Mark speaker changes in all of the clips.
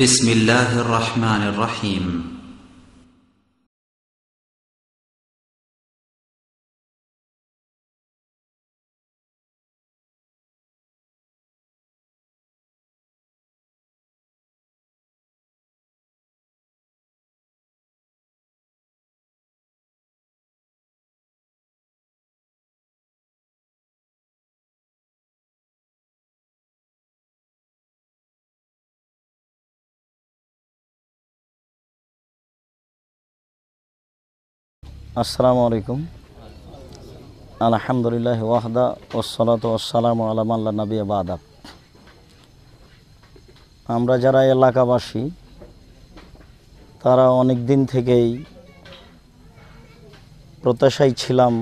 Speaker 1: بسم الله الرحمن الرحيم
Speaker 2: আসসালামু আলাইকুম। আলহামদুলিল্লাহ ওয়াহদা ওয়াসসালাতু ওয়াসসালামু আলা মান লা নাবিয়্যা বা'দা। আমরা যারা এলাকাবাসী তারা অনেক দিন থেকেই প্রত্যাশায় ছিলাম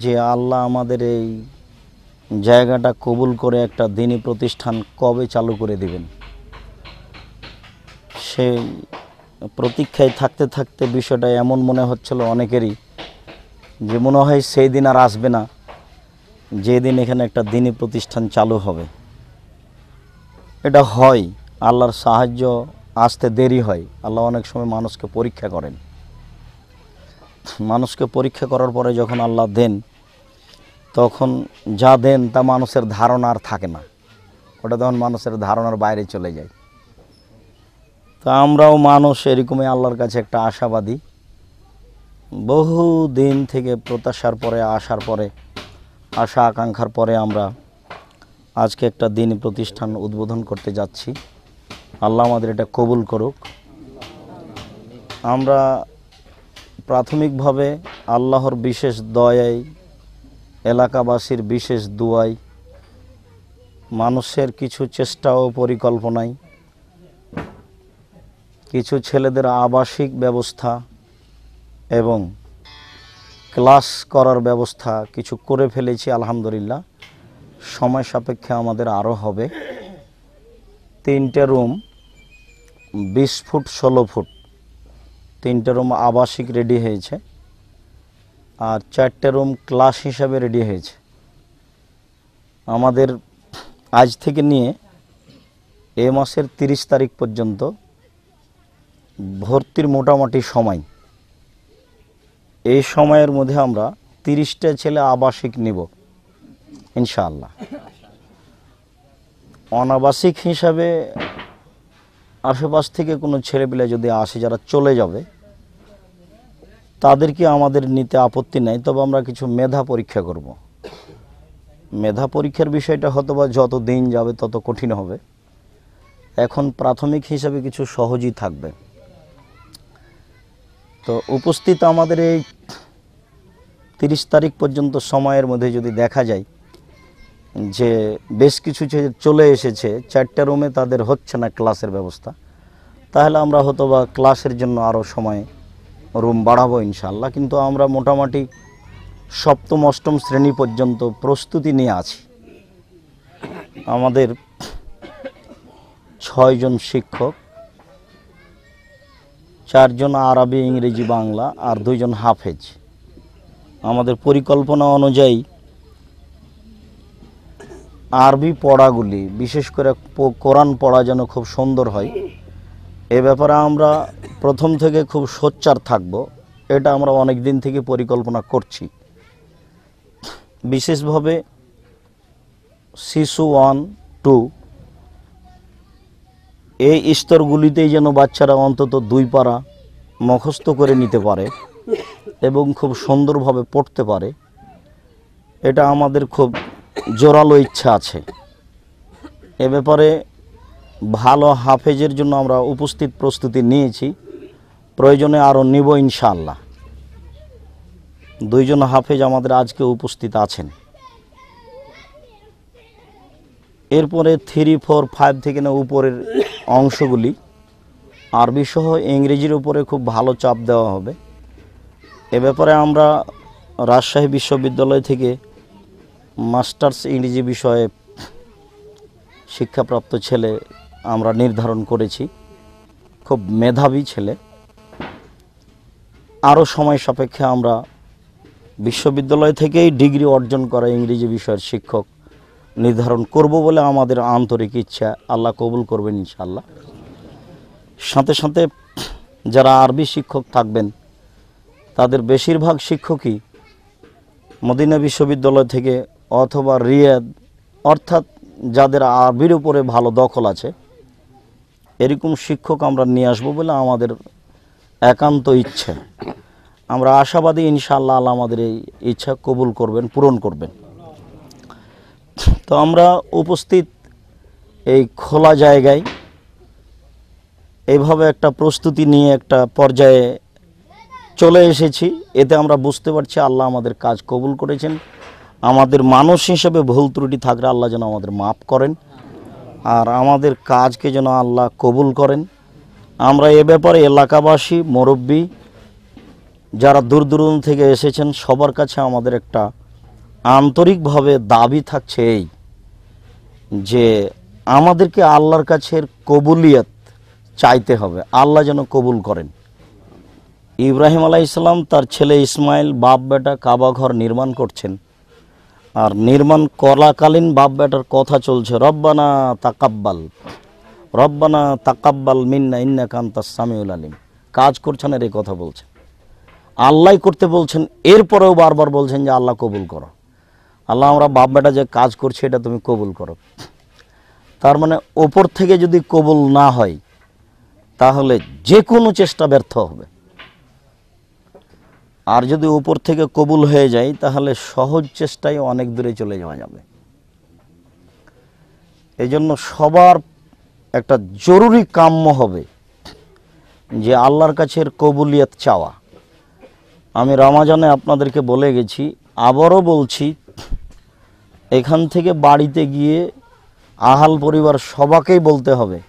Speaker 2: যে আল্লাহ আমাদের এই জায়গাটা কবুল করে একটা দ্বীনি প্রতিষ্ঠান কবে চালু করে দিবেন। সেই প্রতীক্ষায় থাকতে থাকতে বিষয়টা এমন মনে হচ্ছিল অনেকেরই যে মনে হয় সেই দিন আর আসবে না যেদিন এখানে একটা দ্বীনি প্রতিষ্ঠান চালু হবে। এটা হয়, আল্লাহর সাহায্য আসতে দেরি হয়। আল্লাহ অনেক সময় মানুষকে পরীক্ষা করেন, মানুষকে পরীক্ষা করার পরে যখন আল্লাহ দেন তখন যা দেন তা মানুষের ধারণা আর থাকে না, ওটা তখন মানুষের ধারণার বাইরে চলে যায়। তো আমরাও মানুষ এরকমই আল্লাহর কাছে একটা আশাবাদী, বহু দিন থেকে প্রত্যাশার পরে আসার পরে আশা আকাঙ্ক্ষার পরে আমরা আজকে একটা দ্বীনি প্রতিষ্ঠান উদ্বোধন করতে যাচ্ছি। আল্লাহ আমাদের এটা কবুল করুক। আমরা প্রাথমিকভাবে আল্লাহর বিশেষ দয়ায়, এলাকাবাসীর বিশেষ দুয়ায়, মানুষের কিছু চেষ্টা ও পরিকল্পনায়, কিছু ছেলেদের আবাসিক ব্যবস্থা এবং ক্লাস করার ব্যবস্থা কিছু করে ফেলেছি আলহামদুলিল্লাহ। সময় সাপেক্ষে আমাদের আরও হবে। 3টে রুম 20 ফুট 16 ফুট, 3টে রুম আবাসিক রেডি হয়েছে আর 4টে রুম ক্লাস হিসাবে রেডি হয়েছে। আমাদের আজ থেকে নিয়ে এ মাসের 30 তারিখ পর্যন্ত ভর্তির মোটামুটি সময়। এই সময়ের মধ্যে আমরা 30টা ছেলে আবাসিক নিব ইনশাআল্লাহ। অনাবাসিক হিসাবে আশেপাশ থেকে কোনো ছেলেপিলে যদি আসে যারা চলে যাবে তাদেরকে আমাদের নিতে আপত্তি নেই, তবে আমরা কিছু মেধা পরীক্ষা করব। মেধা পরীক্ষার বিষয়টা হয়তো বা যত দিন যাবে তত কঠিন হবে। এখন প্রাথমিক হিসাবে কিছু সহজই থাকবে। তো উপস্থিত আমাদের এই 30 তারিখ পর্যন্ত সময়ের মধ্যে যদি দেখা যায় যে বেশ কিছু চলে এসেছে, 4টে রুমে তাদের হচ্ছে না ক্লাসের ব্যবস্থা, তাহলে আমরা হয়তো বা ক্লাসের জন্য আরও সময় রুম বাড়াবো ইনশাআল্লাহ। কিন্তু আমরা মোটামুটি 7ম 8ম শ্রেণী পর্যন্ত প্রস্তুতি নিয়ে আছি। আমাদের 6 জন শিক্ষক, 4 জন আরবি ইংরেজি বাংলা আর 2 জন হাফেজ। আমাদের পরিকল্পনা অনুযায়ী আরবি পড়াগুলি, বিশেষ করে কোরআন পড়া যেন খুব সুন্দর হয়, এ ব্যাপারে আমরা প্রথম থেকে খুব সোচ্চার থাকব। এটা আমরা অনেক দিন থেকে পরিকল্পনা করছি। বিশেষভাবে শিশু 1, 2 এই স্তরগুলিতেই যেন বাচ্চারা অন্তত 2 পারা মুখস্থ করে নিতে পারে এবং খুব সুন্দরভাবে পড়তে পারে। এটা আমাদের খুব জোরালো ইচ্ছা আছে। এ ব্যাপারে ভালো হাফেজের জন্য আমরা উপস্থিত প্রস্তুতি নিয়েছি, প্রয়োজনে আরও নিব ইনশাআল্লাহ। 2 জন হাফেজ আমাদের আজকে উপস্থিত আছেন। এরপরে 3, 4, 5 থেকে না উপরের অংশগুলি আরবি সহ ইংরেজির উপরে খুব ভালো চাপ দেওয়া হবে। এ ব্যাপারে আমরা রাজশাহী বিশ্ববিদ্যালয় থেকে মাস্টার্স ইংরেজি বিষয়ে শিক্ষাপ্রাপ্ত ছেলে আমরা নির্ধারণ করেছি, খুব মেধাবী ছেলে। আরও সময় সাপেক্ষে আমরা বিশ্ববিদ্যালয় থেকেই ডিগ্রি অর্জন করা ইংরেজি বিষয়ের শিক্ষক নির্ধারণ করব বলে আমাদের আন্তরিক ইচ্ছা। আল্লাহ কবুল করবেন ইনশাআল্লাহ। সাথে সাথে যারা আরবি শিক্ষক থাকবেন তাদের বেশিরভাগ শিক্ষকই মদিনা বিশ্ববিদ্যালয় থেকে অথবা রিয়াদ, অর্থাৎ যাদের আরবির উপরে ভালো দখল আছে এরকম শিক্ষক আমরা নিয়ে আসবো বলে আমাদের একান্ত ইচ্ছে। আমরা আশাবাদী ইনশাআল্লাহ আল্লাহ আমাদের এই ইচ্ছা কবুল করবেন, পূরণ করবেন। তো আমরা উপস্থিত এই খোলা জায়গায় এইভাবে একটা প্রস্তুতি নিয়ে একটা পর্যায়ে চলে এসেছি। এতে আমরা বুঝতে পারছি আল্লাহ আমাদের কাজ কবুল করেছেন। আমাদের মানুষ হিসেবে ভুল ত্রুটি থাকলে আল্লাহ যেন আমাদের মাফ করেন, আর আমাদের কাজকে যেন আল্লাহ কবুল করেন। আমরা এ ব্যাপারে এলাকাবাসী, মুরব্বী যারা দূর দূরান্ত থেকে এসেছেন সবার কাছে আমাদের একটা আন্তরিকভাবে দাবি থাকছে এই যে আমাদেরকে আল্লাহর কাছের কবুলিয়ত চাইতে হবে, আল্লাহ যেন কবুল করেন। ইব্রাহিম আলাইহিস সালাম তার ছেলে ইসমাইল বাপ বেটা কাবা ঘর নির্মাণ করছেন, আর নির্মাণ করাকালীন বাপ বেটার কথা চলছে রব্বানা তাকাব্বাল মিন্না ইন্নাকা আনতাস সামিউল আলিম। কাজ করছেন আর এই কথা বলছেন, আল্লাহ করতে বলছেন, এরপরেও বারবার বলছেন যে আল্লাহ কবুল করো, আল্লাহ আমরা বাপ বেটা যে কাজ করছি এটা তুমি কবুল করো। তার মানে ওপর থেকে যদি কবুল না হয় তাহলে যে কোনো চেষ্টা ব্যর্থ হবে, আর যদি উপর থেকে কবুল হয়ে যায় তাহলে সহজ চেষ্টায় অনেক দূরে চলে যাওয়া যাবে। এই জন্য সবার একটা জরুরি কাম্য হবে যে আল্লাহর কাছের কবুলিয়ত চাওয়া। আমি রমাজানে আপনাদেরকে বলে গেছি, আবারও বলছি, এখান থেকে বাড়িতে গিয়ে আহাল পরিবার সবাকেই বলতে হবে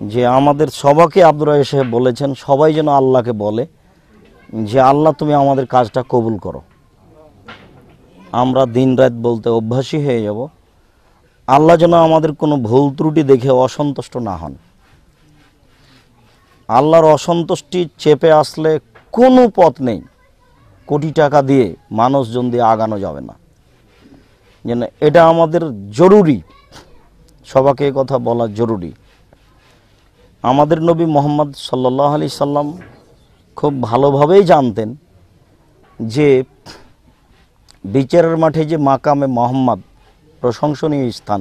Speaker 2: যে আমাদের সবাকে আব্দুর রাজ্জাক সাহেব বলেছেন সবাই যেন আল্লাহকে বলে যে আল্লাহ তুমি আমাদের কাজটা কবুল করো। আমরা দিন রাত বলতে অভ্যাসী হয়ে যাব। আল্লাহ যেন আমাদের কোনো ভুল ত্রুটি দেখে অসন্তুষ্ট না হন। আল্লাহর অসন্তুষ্টি চেপে আসলে কোনো পথ নেই, কোটি টাকা দিয়ে মানুষজন দিয়ে আগানো যাবে না। যেন এটা আমাদের জরুরি, সবাকে কথা বলা জরুরি। আমাদের নবী মোহাম্মদ সাল্লাল্লাহু আলাইহি সাল্লাম খুব ভালোভাবেই জানতেন যে বিচারের মাঠে যে মাকামে মোহাম্মদ প্রশংসনীয় স্থান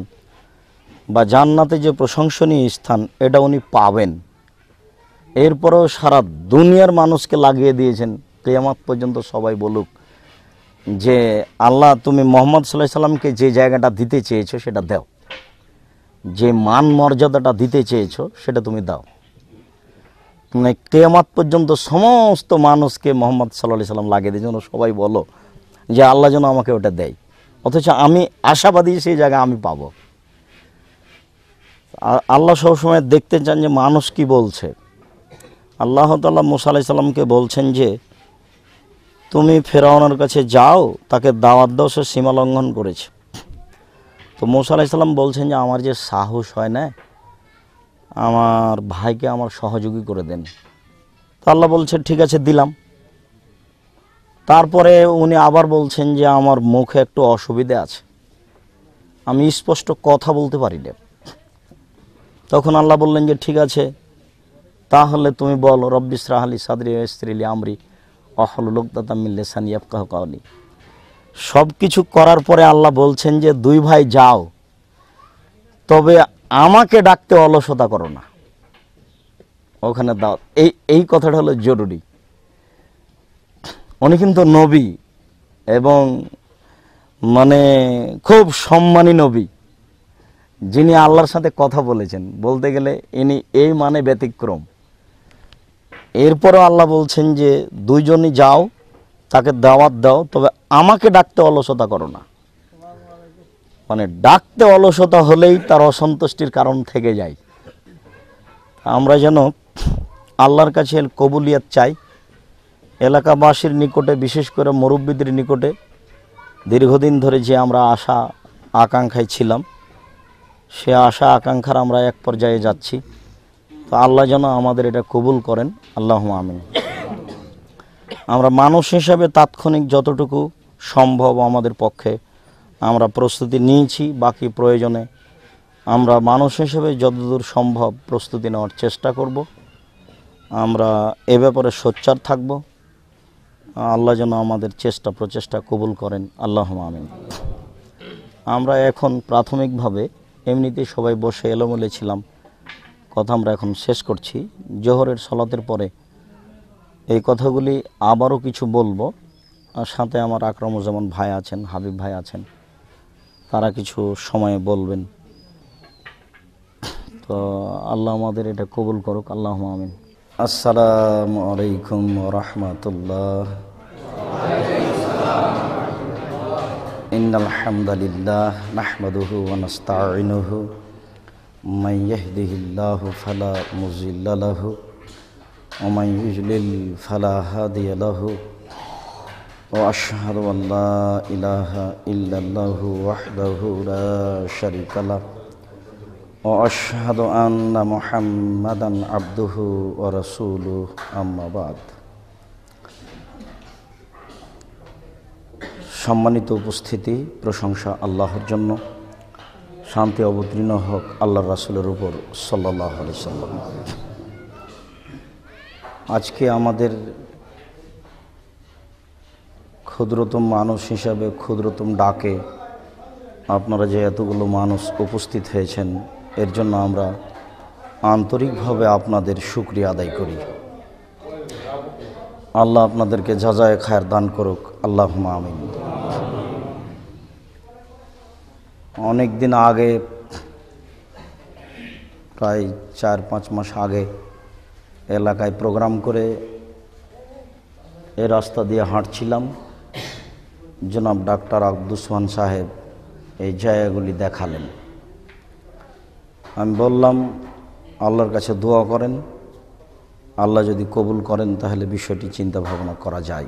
Speaker 2: বা জান্নাতে যে প্রশংসনীয় স্থান এটা উনি পাবেন। এরপরেও সারা দুনিয়ার মানুষকে লাগিয়ে দিয়েছেন কিয়ামত পর্যন্ত সবাই বলুক যে আল্লাহ তুমি মোহাম্মদ সাল্লাল্লাহু আলাইহি সাল্লামকে যে জায়গাটা দিতে চেয়েছো সেটা দাও, যে মান মর্যাদাটা দিতে চেয়েছো সেটা তুমি দাও। মানে কিয়ামত পর্যন্ত সমস্ত মানুষকে মোহাম্মদ সাল্লাল্লাহু আলাইহি সাল্লাম লাগিয়ে দিয়ে যেন সবাই বলো যে আল্লাহ যেন আমাকে ওটা দেয়, অথচ আমি আশাবাদী সেই জায়গা আমি পাবো। আল্লাহ সবসময় দেখতে চান যে মানুষ কি বলছে। আল্লাহ তাআলা মুসা আলাইহিস সালামকে বলছেন যে তুমি ফেরাউনের কাছে যাও, তাকে দাওয়াত দাও, সে সীমা লঙ্ঘন করেছে। তো মুসা আলাইহিস সালাম বলছেন যে আমার যে সাহস হয় না, আমার ভাইকে আমার সহযোগী করে দেন। তো আল্লাহ বলছেন ঠিক আছে দিলাম। তারপরে উনি আবার বলছেন যে আমার মুখে একটু অসুবিধা আছে, আমি স্পষ্ট কথা বলতে পারি না। তখন আল্লাহ বললেন যে ঠিক আছে তাহলে তুমি বলো রব্বি ইশরাহ লি সাদরি ওয়া ইয়াসসির লি আমরি ওয়াহলুল উকদাতাম মিন লিসানি ইয়াফকাহু কাওলি। সব কিছু করার পরে আল্লাহ বলছেন যে দুই ভাই যাও, তবে আমাকে ডাকতে অলসতা করো না, ওখানে দাও। এই কথাটা হলো জরুরি। উনি কিন্তু নবী এবং মানে খুব সম্মানী নবী, যিনি আল্লাহর সাথে কথা বলেছেন, বলতে গেলে ইনি এই মানে ব্যতিক্রম। এরপরও আল্লাহ বলছেন যে দুইজনই যাও, তাকে দাওয়াত দাও, তবে আমাকে ডাকতে অলসতা করো না। মানে ডাকতে অলসতা হলেই তার অসন্তুষ্টির কারণ থেকে যায়। আমরা যেন আল্লাহর কাছে কবুলিয়ত চাই। এলাকাবাসীর নিকটে, বিশেষ করে মুরব্বীদের নিকটে দীর্ঘদিন ধরে যে আমরা আশা আকাঙ্ক্ষায় ছিলাম, সে আশা আকাঙ্ক্ষার আমরা এক পর্যায়ে যাচ্ছি। তো আল্লাহ যেন আমাদের এটা কবুল করেন, আল্লাহুম্মা আমিন। আমরা মানুষ হিসাবে তাৎক্ষণিক যতটুকু সম্ভব আমাদের পক্ষে আমরা প্রস্তুতি নিয়েছি, বাকি প্রয়োজনে আমরা মানুষ হিসেবে যতদূর সম্ভব প্রস্তুতি নেওয়ার চেষ্টা করব। আমরা এ ব্যাপারে সোচ্চার থাকব। আল্লাহ যেন আমাদের চেষ্টা প্রচেষ্টা কবুল করেন, আল্লাহুম্মা আমিন। আমরা এখন প্রাথমিকভাবে এমনিতেই সবাই বসে এলোমেলো ছিলাম, কথা আমরা এখন শেষ করছি। জোহরের সলাতের পরে এই কথাগুলি আবারও কিছু বলবো, আর সাথে আমার আকরামুজ্জামান ভাই আছেন, হাবিব ভাই আছেন, তারা কিছু সময়ে বলবেন। তো আল্লাহ আমাদের এটা কবুল করুক, আল্লাহুম্মা আমিন। আসসালামু আলাইকুম ওয়া রাহমাতুল্লাহ। ইন্নাল হামদালিল্লাহ নাহমাদুহু ওয়া নাস্তাঈনুহু মান ইয়াহদিহিল্লাহু ফালা মুযিল্লা লাহু ওয়া মান ইউযলিল ফালা হাদিয়া লাহু ওয়া আশহাদু আন লা ইলাহা ইল্লাল্লাহু ওয়াহদাহু লা শারীকা লাহু ওয়া আশহাদু আন্না মুহাম্মাদান আবদুহু ওয়া রাসূলুহু, আম্মা বাদ। সম্মানিত উপস্থিতি, প্রশংসা আল্লাহর জন্য, শান্তি অবতীর্ণ হোক আল্লাহর রাসূলের উপর সাল্লাল্লাহু আলাইহি সাল্লাম। আজকে আমাদের ক্ষুদ্রতম মানুষ হিসাবে ক্ষুদ্রতম ডাকে আপনারা যে এতগুলো মানুষ উপস্থিত হয়েছেন, এর জন্য আমরা আন্তরিকভাবে আপনাদের শুকরিয়া আদায় করি। আল্লাহ আপনাদেরকে জাযায়ে খায়ের দান করুক, আল্লাহুম্মা আমিন। অনেক দিন আগে, প্রায় 4-5 মাস আগে এলাকায় প্রোগ্রাম করে এ রাস্তা দিয়ে হাঁটছিলাম। জনাব ডাক্তার আব্দুসমান সাহেব এই জায়গাগুলি দেখালেন। আমি বললাম আল্লাহর কাছে দোয়া করেন, আল্লাহ যদি কবুল করেন তাহলে বিষয়টি চিন্তা ভাবনা করা যায়।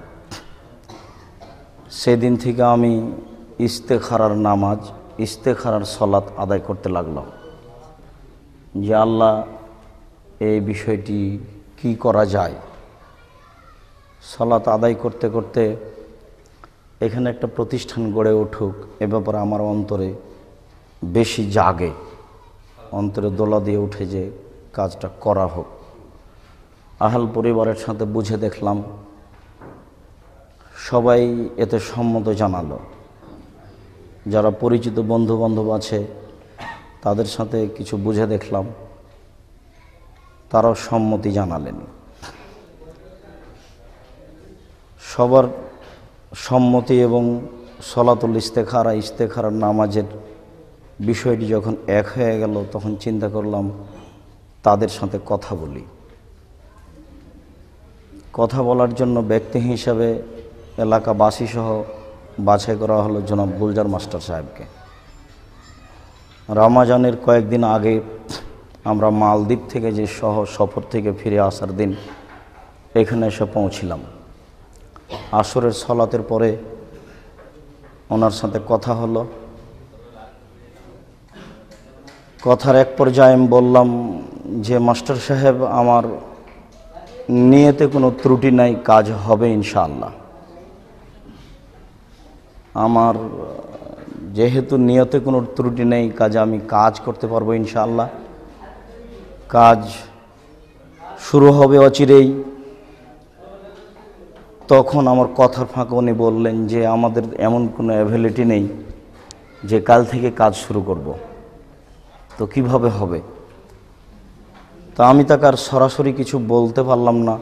Speaker 2: সেদিন থেকে আমি ইস্তেখারার নামাজ, ইস্তেখারার সলাত আদায় করতে লাগলাম যে আল্লাহ এই বিষয়টি কি করা যায়। সলাত আদায় করতে করতে এখানে একটা প্রতিষ্ঠান গড়ে উঠুক, এ ব্যাপারে আমার অন্তরে বেশি জাগে, অন্তরে দোলা দিয়ে উঠে যে কাজটা করা হোক। আহাল পরিবারের সাথে বুঝে দেখলাম সবাই এতে সম্মত জানালো। যারা পরিচিত বন্ধু বান্ধব আছে তাদের সাথে কিছু বুঝে দেখলাম, তারাও সম্মতি জানালেন। সবার সম্মতি এবং সলাতুল ইস্তেখারা, ইস্তেখারার নামাজের বিষয়টি যখন এক হয়ে গেল, তখন চিন্তা করলাম তাদের সাথে কথা বলি। কথা বলার জন্য ব্যক্তি হিসাবে এলাকাবাসী সহ বাছাই করা হলো জনাব গুলজার মাস্টার সাহেবকে। রমাজানের কয়েকদিন আগে আমরা মালদ্বীপ থেকে যে সফর থেকে ফিরে আসার দিন এখানে এসে পৌঁছিলাম। আসরের সলাতের পরে ওনার সাথে কথা হলো। কথার এক পর্যায়ে আমি বললাম যে মাস্টার সাহেব, আমার নিয়তে কোনো ত্রুটি নাই, কাজ হবে ইনশাআল্লাহ। আমার যেহেতু নিয়তে কোনো ত্রুটি নেই, কাজে আমি কাজ করতে পারবো ইনশাআল্লাহ। কাজ শুরু হবে অচিরেই। তখন আমার কথার ফাঁকে উনি বললেন যে আমাদের এমন কোনো অ্যাবিলিটি নেই যে কাল থেকে কাজ শুরু করব, তো কিভাবে হবে? তো আমি তাকে আর সরাসরি কিছু বলতে পারলাম না,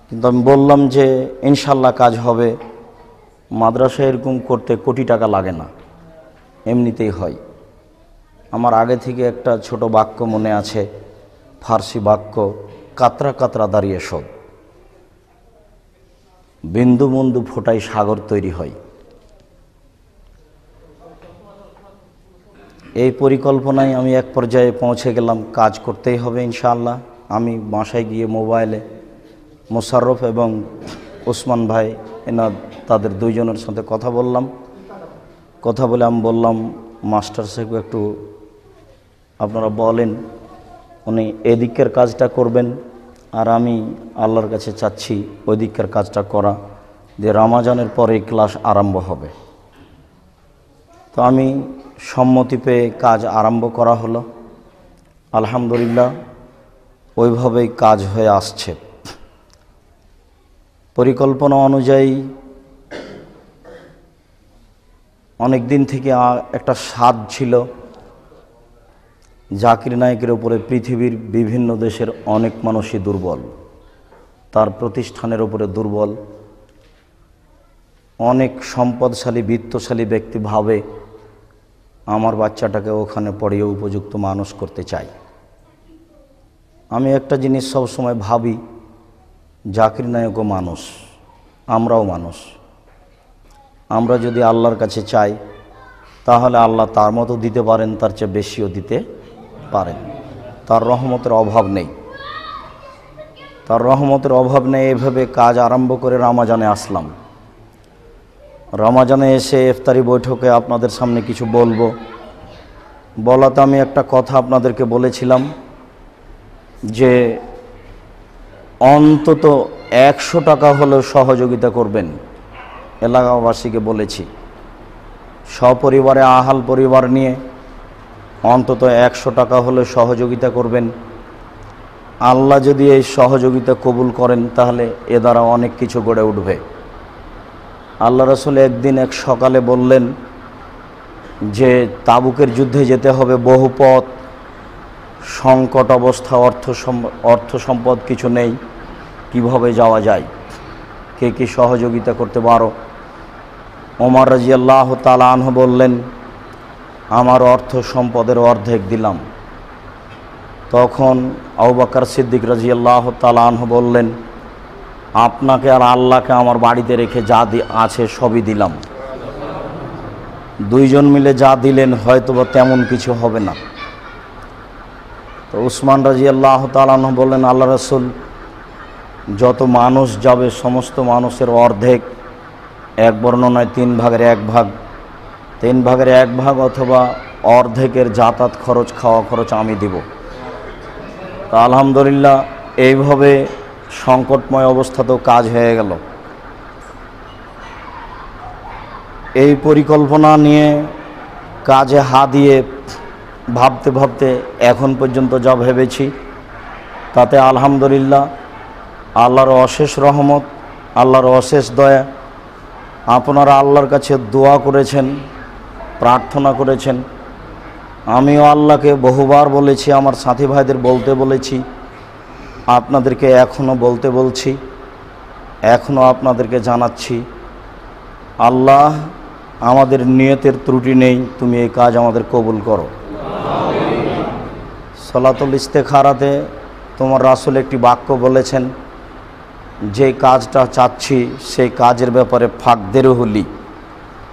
Speaker 2: কিন্তু আমি বললাম যে ইনশাল্লাহ কাজ হবে। মাদ্রাসা এরকম করতে কোটি টাকা লাগে না, এমনিতেই হয়। আমার আগে থেকে একটা ছোট বাক্য মনে আছে, ফার্সি বাক্য, কাতরা কাতরা দাঁড়িয়ে সব, বিন্দু বিন্দু ফোটায় সাগর তৈরি হয়। এই পরিকল্পনায় আমি এক পর্যায়ে পৌঁছে গেলাম, কাজ করতেই হবে ইনশাআল্লাহ। আমি বাসায় গিয়ে মোবাইলে মোশাররফ এবং ওসমান ভাই তাদের দুইজনের সাথে কথা বললাম। কথা বলে আমি বললাম মাস্টার সাহেব একটু আপনারা বলেন, উনি এদিকের কাজটা করবেন, আর আমি আল্লাহর কাছে চাচ্ছি ওই দিকের কাজটা করা, যে রমাজানের পরে ক্লাস আরম্ভ হবে। তো আমি সম্মতি পেয়ে কাজ আরম্ভ করা হলো। আলহামদুলিল্লাহ ওইভাবেই কাজ হয়ে আসছে। পরিকল্পনা অনুযায়ী অনেক দিন থেকে একটা স্বাদ ছিল জাকির নায়েকের উপরে পৃথিবীর বিভিন্ন দেশের অনেক মানুষই দুর্বল, তার প্রতিষ্ঠানের উপরে দুর্বল। অনেক সম্পদশালী বিত্তশালী ব্যক্তি ভাবে আমার বাচ্চাটাকে ওখানে পড়িয়ে উপযুক্ত মানুষ করতে চাই। আমি একটা জিনিস সবসময় ভাবি, জাকির নায়েকও মানুষ, আমরাও মানুষ। আমরা যদি আল্লাহর কাছে চাই তাহলে আল্লাহ তার মতো দিতে পারেন, তার চেয়ে বেশিও দিতে পারেন। তার রহমতের অভাব নেই, তার রহমতের অভাব নেই। এভাবে কাজ আরম্ভ করে রমাজানে আসলাম। রমাজানে এসে ইফতারি বৈঠকে আপনাদের সামনে কিছু বলবো। বলাতে আমি একটা কথা আপনাদেরকে বলেছিলাম যে অন্তত 100 টাকা হলেও সহযোগিতা করবেন। এলাকাবাসীকে বলেছি সপরিবারে আহাল পরিবার নিয়ে অন্তত 100 টাকা হলেও সহযোগিতা করবেন। আল্লাহ যদি এই সহযোগিতা কবুল করেন তাহলে এ দ্বারা অনেক কিছু গড়ে উঠবে। আল্লাহ রাসূল একদিন এক সকালে বললেন যে তাবুকের যুদ্ধে যেতে হবে, বহু পথ, সংকট অবস্থা, অর্থ সম্পদ কিছু নেই, কিভাবে যাওয়া যায়, কে কি সহযোগিতা করতে পারো? ওমর রাদিয়াল্লাহু তাআলা আনহু বললেন, আমার অর্থ সম্পদের অর্ধেক দিলাম। তখন আবু বকর সিদ্দিক রাদিয়াল্লাহু তাআলা আনহু বললেন, আপনাকে আর আল্লাহকে আমার বাড়িতে রেখে যা আছে সবই দিলাম। দুইজন মিলে যা দিলেন হয়তোবা তেমন কিছু হবে না। তো উসমান রাদিয়াল্লাহু তাআলা আনহু বললেন, আল্লাহ রাসূল, যত মানুষ যাবে সমস্ত মানুষের অর্ধেক, এক বর্ণনায় 3 ভাগের 1 ভাগ, 3 ভাগের 1 ভাগ অথবা অর্ধেকের যাতায়াত খরচ, খাওয়া খরচ আমি দিব। তা আলহামদুলিল্লাহ এইভাবে সংকটময় অবস্থাতেও কাজ হয়ে গেল। এই পরিকল্পনা নিয়ে কাজে হাত দিয়ে ভাবতে ভাবতে এখন পর্যন্ত যা ভেবেছি তাতে আলহামদুলিল্লাহ আল্লাহর অশেষ রহমত, আল্লাহর অশেষ দয়া। আপনারা আল্লাহর কাছে দোয়া করেছেন, প্রার্থনা করেছেন। আমিও আল্লাহকে বহুবার বলেছি, আমার সাথী ভাইদের বলতে বলেছি, আপনাদেরকে এখনও বলতে বলছি, এখনও আপনাদেরকে জানাচ্ছি, আল্লাহ আমাদের নিয়তের ত্রুটি নেই, তুমি এই কাজ আমাদের কবুল করো। সলাতুল ইস্তেখারাতে তোমার রাসূল একটি বাক্য বলেছেন, যে কাজটা চাচ্ছি সেই কাজের ব্যাপারে ফাকদের হলি,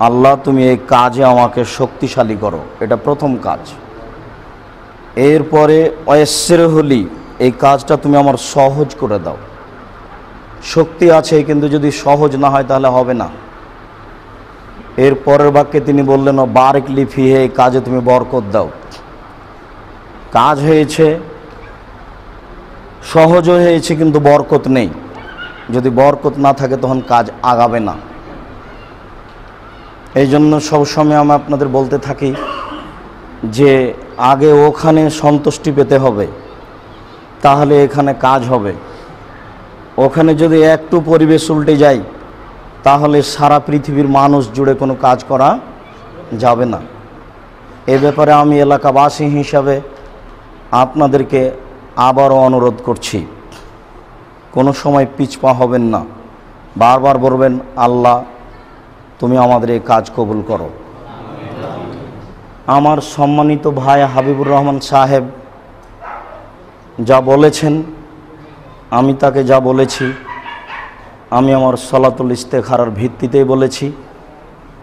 Speaker 2: আল্লাহ তুমি এই কাজে আমাকে শক্তিশালী করো। এটা প্রথম কাজ। এরপরে অয়েসের হলি, এই কাজটা তুমি আমার সহজ করে দাও। শক্তি আছে কিন্তু যদি সহজ না হয় তাহলে হবে না। এর পরের বাক্যে তিনি বললেন, বারিক লি ফিহে, এই কাজে তুমি বরকত দাও। কাজ হয়েছে, সহজও হয়েছে কিন্তু বরকত নেই। যদি বরকত না থাকে তখন কাজ আগাবে না। এই জন্য সবসময় আমি আপনাদের বলতে থাকি যে আগে ওখানে সন্তুষ্টি পেতে হবে, তাহলে এখানে কাজ হবে। ওখানে যদি একটু পরিবেশ উল্টে যায় তাহলে সারা পৃথিবীর মানুষ জুড়ে কোনো কাজ করা যাবে না। এ ব্যাপারে আমি এলাকাবাসী হিসাবে আপনাদেরকে আবারও অনুরোধ করছি, কোনো সময় পিছপা হবেন না। বারবার বলবেন, আল্লাহ তুমি আমাদের এই কাজ কবুল করো। আমার সম্মানিত ভাই হাবিবুর রহমান সাহেব যা বলেছেন, আমি তাকে যা বলেছি, আমি আমার সলাতুল ইস্তেখারার ভিত্তিতেই বলেছি।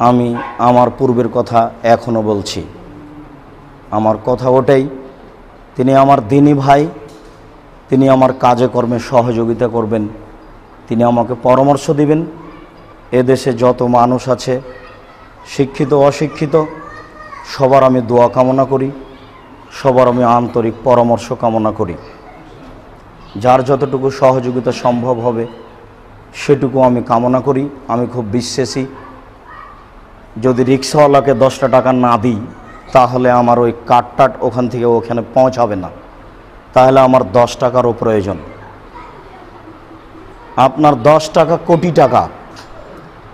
Speaker 2: আমি আমার পূর্বের কথা এখনও বলছি। আমার কথা ওটাই, তিনি আমার দিনী ভাই, তিনি আমার কাজে কর্মে সহযোগিতা করবেন, তিনি আমাকে পরামর্শ দিবেন। এদেশে যত মানুষ আছে, শিক্ষিত অশিক্ষিত, সবার আমি দোয়া কামনা করি, সবার আমি আন্তরিক পরামর্শ কামনা করি। যার যতটুকু সহযোগিতা সম্ভব হবে সেটুকু আমি কামনা করি। আমি খুব বিশ্বাসী, যদি রিক্সাওয়ালাকে 10টা টাকা না দিই তাহলে আমার ওই কাঠটাট ওখান থেকে ওখানে পৌঁছাবে না, তাহলে আমার 10 টাকারও প্রয়োজন। আপনার 10 টাকা কোটি টাকা।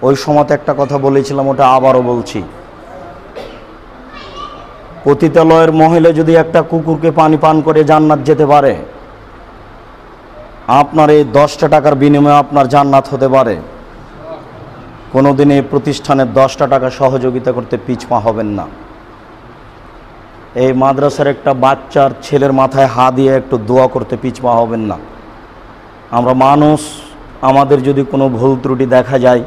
Speaker 2: ওই সময়তে একটা কথা বলেছিলাম, ওটা আবারও বলছি। পতিতালয়ের মহিলা যদি একটা কুকুরকে পানি পান করে জান্নাত যেতে পারে, আপনার এই 10 টাকার বিনিময়ে আপনার জান্নাত হতে পারে। কোনোদিন এই প্রতিষ্ঠানের 10 টাকা সহযোগিতা করতে পিছপা হবেন না। এই মাদ্রাসার একটা বাচ্চার ছেলের মাথায় হাত দিয়ে একটু দোয়া করতে পিছপা হবেন না। আমরা মানুষ, আমাদের যদি কোনো ভুল ত্রুটি দেখা যায়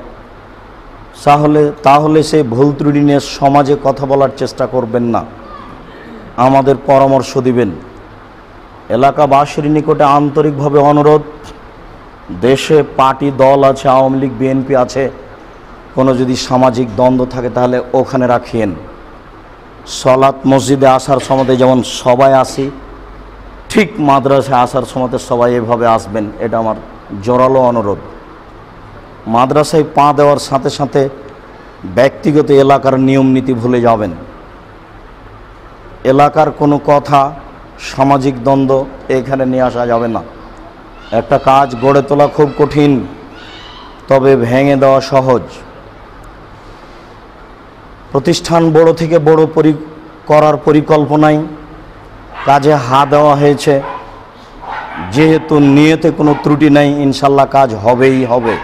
Speaker 2: তাহলে সেই ভুল ত্রুটি নিয়ে সমাজে কথা বলার চেষ্টা করবেন না, আমাদের পরামর্শ দিবেন। এলাকাবাসীর নিকটে আন্তরিকভাবে অনুরোধ, দেশে পার্টি দল আছে, আওয়ামী লীগ বিএনপি আছে, কোনো যদি সামাজিক দ্বন্দ্ব থাকে তাহলে ওখানে রাখিয়েন। সলাৎ মসজিদে আসার সময়তে যেমন সবাই আসি, ঠিক মাদ্রাসায় আসার সময়তে সবাই এভাবে আসবেন, এটা আমার জোরালো অনুরোধ। মাদ্রাসায় পা দেওয়ার সাথে সাথে ব্যক্তিগত এলাকার নিয়ম নীতি ভুলে যাবেন। এলাকার কোনো কথা, সামাজিক দ্বন্দ্ব এখানে নিয়ে আসা যাবে না। একটা কাজ গড়ে তোলা খুব কঠিন, তবে ভেঙে দেওয়া সহজ। প্রতিষ্ঠান বড় থেকে বড় করার পরিকল্পনায় কাজে হাত দেওয়া হয়েছে। যেহেতু নিয়তে কোনো ত্রুটি নেই, ইনশাল্লাহ কাজ হবেই হবে।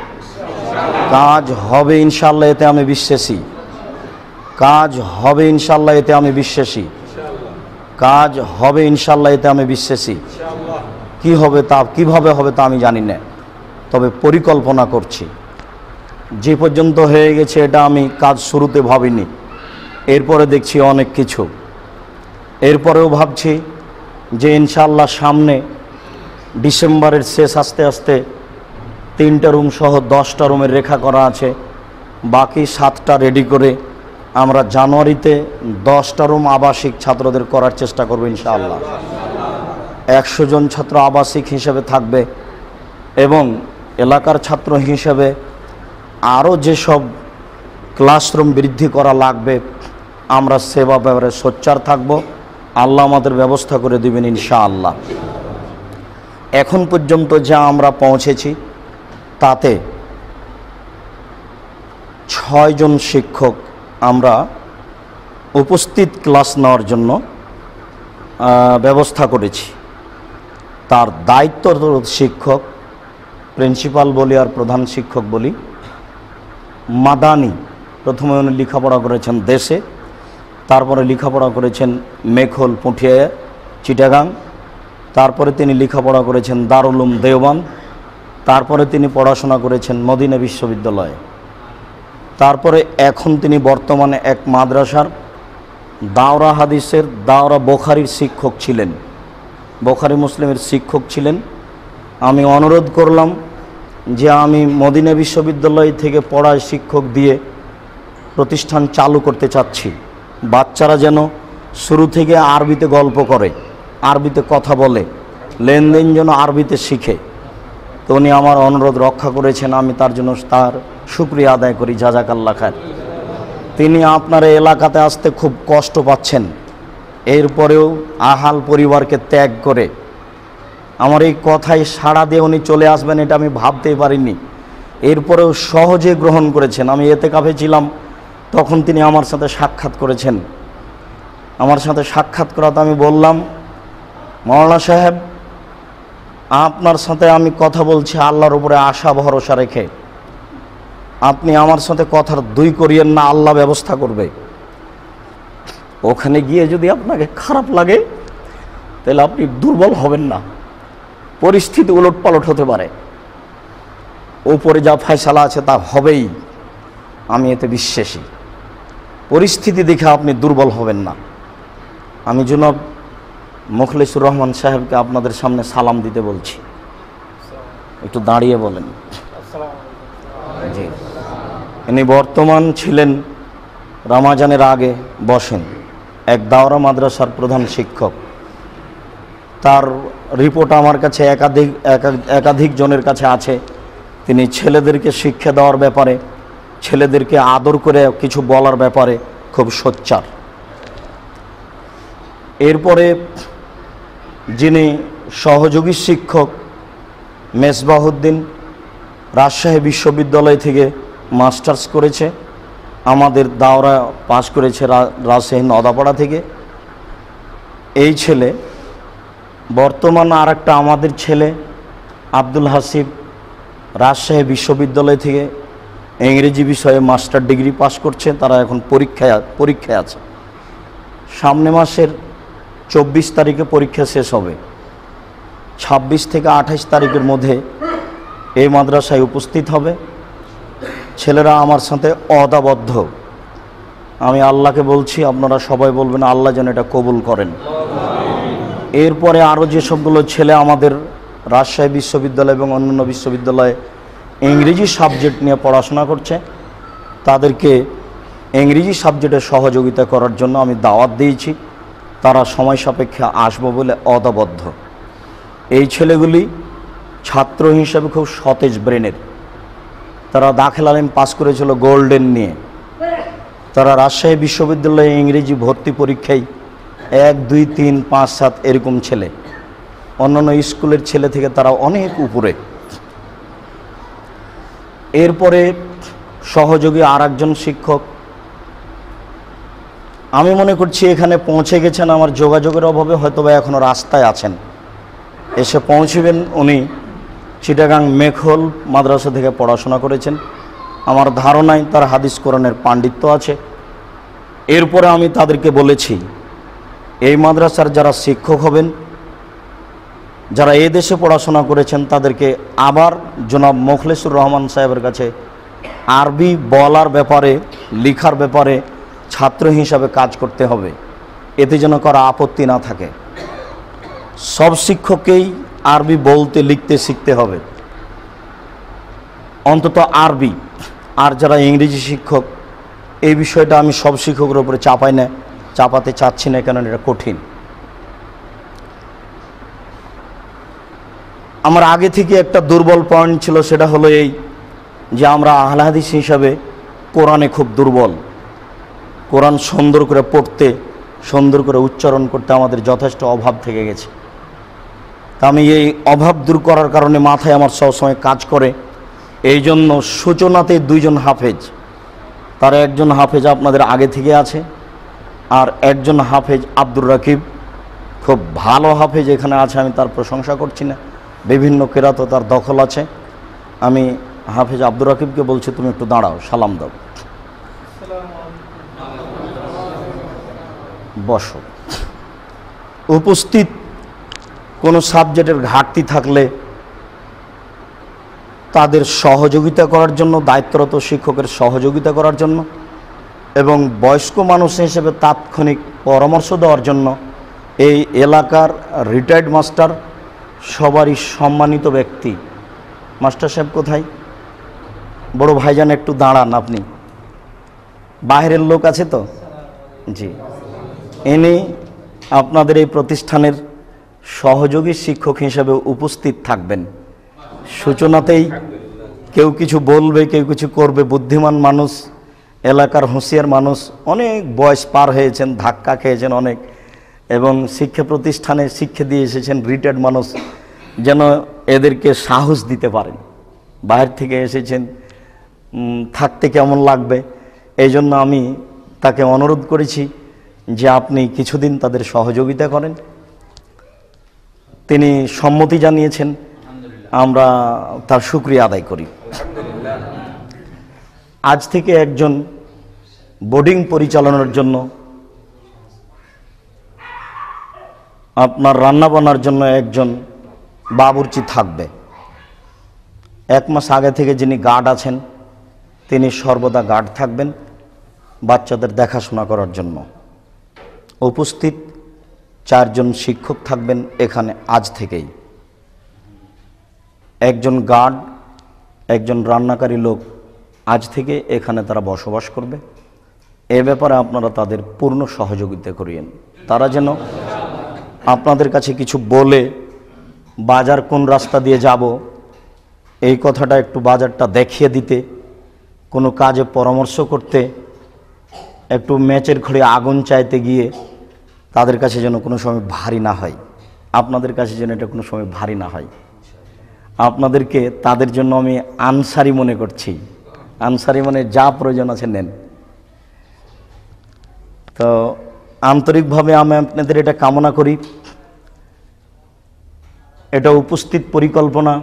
Speaker 2: কাজ হবে ইনশাল্লাহ, এতে আমি বিশ্বাসী। কাজ হবে ইনশাল্লাহ, এতে আমি বিশ্বাসী। কাজ হবে ইনশাল্লাহ, এতে আমি বিশ্বাসী। কি হবে তা, কিভাবে হবে তা আমি জানি না, তবে পরিকল্পনা করছি। যে পর্যন্ত হয়ে গেছে এটা আমি কাজ শুরুতে ভাবিনি, এরপরে দেখছি অনেক কিছু। এরপরেও ভাবছি যে ইনশাল্লাহ সামনে ডিসেম্বরের শেষ আস্তে আস্তে 3টা রুম সহ 10টা রুমের রেখা করা আছে, বাকি 7টা রেডি করে আমরা জানুয়ারিতে 10টা রুম আবাসিক ছাত্রদের করার চেষ্টা করব ইনশাআল্লাহ। 100 জন ছাত্র আবাসিক হিসেবে থাকবে এবং এলাকার ছাত্র হিসেবে আরও যেসব ক্লাসরুম বৃদ্ধি করা লাগবে আমরা সেবা ব্যাপারে সোচ্চার থাকব। আল্লাহ আমাদের ব্যবস্থা করে দিবেন ইনশাআল্লাহ। এখন পর্যন্ত যা আমরা পৌঁছেছি তাতে 6 জন শিক্ষক আমরা উপস্থিত ক্লাস নেওয়ার জন্য ব্যবস্থা করেছি। তার দায়িত্বরত শিক্ষক, প্রিন্সিপাল বলি আর প্রধান শিক্ষক বলি, মাদানি। প্রথমে উনি লেখাপড়া করেছেন দেশে, তারপরে লেখাপড়া করেছেন মেখল পুঠিয়া চিটাগাং, তারপরে তিনি লেখাপড়া করেছেন দারুল উলুম দেওবন্দ, তারপরে তিনি পড়াশোনা করেছেন মদিনা বিশ্ববিদ্যালয়ে, তারপরে এখন তিনি বর্তমানে এক মাদ্রাসার দাওরা হাদিসের, দাওরা বোখারির শিক্ষক ছিলেন, বোখারি মুসলিমের শিক্ষক ছিলেন। আমি অনুরোধ করলাম যে আমি মদিনা বিশ্ববিদ্যালয় থেকে পড়ায় শিক্ষক দিয়ে প্রতিষ্ঠান চালু করতে চাচ্ছি। বাচ্চারা যেন শুরু থেকে আরবিতে গল্প করে, আরবিতে কথা বলে, লেনদেন যেন আরবিতে শিখে। তো উনি আমার অনুরোধ রক্ষা করেছেন, আমি তার জন্য তার শুকরিয়া আদায় করি, জাযাকাল্লাহ খায়ের। তিনি আপনার এলাকাতে আসতে খুব কষ্ট পাচ্ছেন, এরপরেও আহাল পরিবারকে ত্যাগ করে আমার এই কথায় সাড়া দিয়ে উনি চলে আসবেন এটা আমি ভাবতেই পারিনি। এরপরেও সহজে গ্রহণ করেছেন। আমি এতেকাফে ছিলাম, তখন তিনি আমার সাথে সাক্ষাৎ করেছেন। আমার সাথে সাক্ষাৎ করাতে আমি বললাম, মাওলানা সাহেব আপনার সাথে আমি কথা বলছি আল্লাহর উপরে আশা ভরসা রেখে, আপনি আমার সাথে কথার দুই করিয়েন না, আল্লাহ ব্যবস্থা করবে। ওখানে গিয়ে যদি আপনাকে খারাপ লাগে তাহলে আপনি দুর্বল হবেন না, পরিস্থিতি উলটপালট হতে পারে, ওপরে যা ফয়সালা আছে তা হবেই, আমি এতে বিশ্বাসী। পরিস্থিতি দেখে আপনি দুর্বল হবেন না। আমি জনাব মুখলিসুর রহমান সাহেবকে আপনাদের সামনে সালাম দিতে বলছি, একটু দাঁড়িয়ে বলেন। জি, ইনি বর্তমান ছিলেন, রমাজানের আগে বসেন, এক দাওরা মাদ্রাসার প্রধান শিক্ষক। তার রিপোর্ট আমার কাছে একাধিক জনের কাছে আছে। তিনি ছেলেদেরকে শিক্ষা দেওয়ার ব্যাপারে, ছেলেদেরকে আদর করে কিছু বলার ব্যাপারে খুব সোচ্চার। এরপরে যিনি সহযোগী শিক্ষক মেসবাহুদ্দিন, রাজশাহী বিশ্ববিদ্যালয় থেকে মাস্টার্স করেছে, আমাদের দাওরা পাশ করেছে রাজশাহী নদাপাড়া থেকে। এই ছেলে বর্তমান আর একটা আমাদের ছেলে আব্দুল হাসিব, রাজশাহী বিশ্ববিদ্যালয় থেকে ইংরেজি বিষয়ে মাস্টার ডিগ্রি পাশ করছে। তারা এখন পরীক্ষায় আছে। সামনে মাসের 24 তারিখে পরীক্ষা শেষ হবে। 26 থেকে 28 তারিখের মধ্যে এই মাদ্রাসায় উপস্থিত হবে। ছেলেরা আমার সাথে অদাবদ্ধ। আমি আল্লাহকে বলছি, আপনারা সবাই বলবেন আল্লাহ যেন এটা কবুল করেন। এরপরে আরও যে সবগুলো ছেলে আমাদের রাজশাহী বিশ্ববিদ্যালয় এবং অন্যান্য বিশ্ববিদ্যালয়ে ইংরেজি সাবজেক্ট নিয়ে পড়াশোনা করছে, তাদেরকে ইংরেজি সাবজেক্টে সহযোগিতা করার জন্য আমি দাওয়াত দিয়েছি। তারা সময় সাপেক্ষে আসবো বলে অদাবদ্ধ। এই ছেলেগুলি ছাত্র হিসেবে খুব সতেজ ব্রেনের। তারা দাখিল আলিম পাস করেছিল গোল্ডেন নিয়ে। তারা রাজশাহী বিশ্ববিদ্যালয়ে ইংরেজি ভর্তি পরীক্ষায় 1, 2, 3, 5, 7 এরকম ছেলে। অন্যান্য স্কুলের ছেলে থেকে তারা অনেক উপরে। এরপরে সহযোগী আর একজন শিক্ষক, আমি মনে করছি এখানে পৌঁছে গেছেন, আমার যোগাযোগের অভাবে হয়তোবা এখনও রাস্তায় আছেন, এসে পৌঁছবেন। উনি চিটাগাং মেখল মাদ্রাসা থেকে পড়াশোনা করেছেন। আমার ধারণায় তার হাদিস কোরআনের পাণ্ডিত্য আছে। এরপরে আমি তাদেরকে বলেছি, এই মাদ্রাসার যারা শিক্ষক হবেন, যারা এই দেশে পড়াশোনা করেছেন, তাদেরকে আবার জনাব মোখলেসুর রহমান সাহেবের কাছে আরবি বলার ব্যাপারে, লেখার ব্যাপারে ছাত্র হিসাবে কাজ করতে হবে। এতে যেন কারো আপত্তি না থাকে। সব শিক্ষককেই আরবি বলতে লিখতে শিখতে হবে, অন্তত আরবি। আর যারা ইংরেজি শিক্ষক, এই বিষয়টা আমি সব শিক্ষকের উপরে চাপাতে চাচ্ছি না, কারণ এটা কঠিন। আমার আগে থেকে একটা দুর্বল পয়েন্ট ছিল, সেটা হলো এই যে আমরা আহলে হাদিস হিসাবে কোরআনে খুব দুর্বল। কোরআন সুন্দর করে পড়তে, সুন্দর করে উচ্চারণ করতে আমাদের যথেষ্ট অভাব থেকে গেছে। তা আমি এই অভাব দূর করার কারণে মাথায় আমার সবসময় কাজ করে। এই জন্য সূচনাতে 2 জন হাফেজ, তার একজন হাফেজ আপনাদের আগে থেকে আছে, আর একজন হাফেজ আব্দুর রাকিব, খুব ভালো হাফেজ এখানে আছে। আমি তার প্রশংসা করছি না, বিভিন্ন কেরাত তার দখল আছে। আমি হাফেজ আব্দুর রাকিবকে বলছি, তুমি একটু দাঁড়াও, সালাম দাও, বসো। উপস্থিত কোনো সাবজেক্টের ঘাটতি থাকলে তাদের সহযোগিতা করার জন্য, দায়িত্বরত শিক্ষকের সহযোগিতা করার জন্য এবং বয়স্ক মানুষ হিসেবে তাৎক্ষণিক পরামর্শ দেওয়ার জন্য এই এলাকার রিটায়ার্ড মাস্টার, সবারই সম্মানিত ব্যক্তি। মাস্টার সাহেব কোথায়? বড় ভাইজান একটু দাঁড়ান, আপনি বাইরের লোক আছে তো? জি, ইনি আপনাদের এই প্রতিষ্ঠানের সহযোগী শিক্ষক হিসেবে উপস্থিত থাকবেন। সূচনাতেই কেউ কিছু বলবে, কেউ কিছু করবে। বুদ্ধিমান মানুষ, এলাকার হুঁশিয়ার মানুষ, অনেক বয়স পার হয়েছেন, ধাক্কা খেয়েছেন অনেক, এবং শিক্ষা প্রতিষ্ঠানে শিক্ষা দিয়ে এসেছেন। রিটায়ার্ড মানুষ যেন এদেরকে সাহস দিতে পারেন। বাইরে থেকে এসেছেন, থাকতে কেমন লাগবে, এই জন্য আমি তাকে অনুরোধ করেছি যে আপনি কিছুদিন তাদের সহযোগিতা করেন। তিনি সম্মতি জানিয়েছেন, আমরা তার শুকরিয়া আদায় করি। আজ থেকে একজন বোর্ডিং পরিচালনার জন্য, আপনার রান্নাবান্নার জন্য একজন বাবুর্চি থাকবে। 1 মাস আগে থেকে যিনি গার্ড আছেন, তিনি সর্বদা গার্ড থাকবেন বাচ্চাদের দেখাশোনা করার জন্য। উপস্থিত 4 জন শিক্ষক থাকবেন এখানে আজ থেকেই। একজন গার্ড, একজন রান্নাকারী লোক আজ থেকে এখানে তারা বসবাস করবে। এ ব্যাপারে আপনারা তাদের পূর্ণ সহযোগিতা করিয়েন। তারা যেন আপনাদের কাছে কিছু বলে, বাজার কোন রাস্তা দিয়ে যাব এই কথাটা একটু বাজারটা দেখিয়ে দিতে, কোনো কাজে পরামর্শ করতে, একটু ম্যাচের ঘরে আগুন চাইতে গিয়ে তাদের কাছে যেন কোনো সময় ভারী না হয়, আপনাদের কাছে যেন এটা কোনো সময় ভারী না হয়। আপনাদেরকে তাদের জন্য আমি আনসারি মনে করছি। আনসারি মানে যা প্রয়োজন আছে নেন। তো আন্তরিকভাবে আমি আপনাদের এটা কামনা করি। এটা উপস্থিত পরিকল্পনা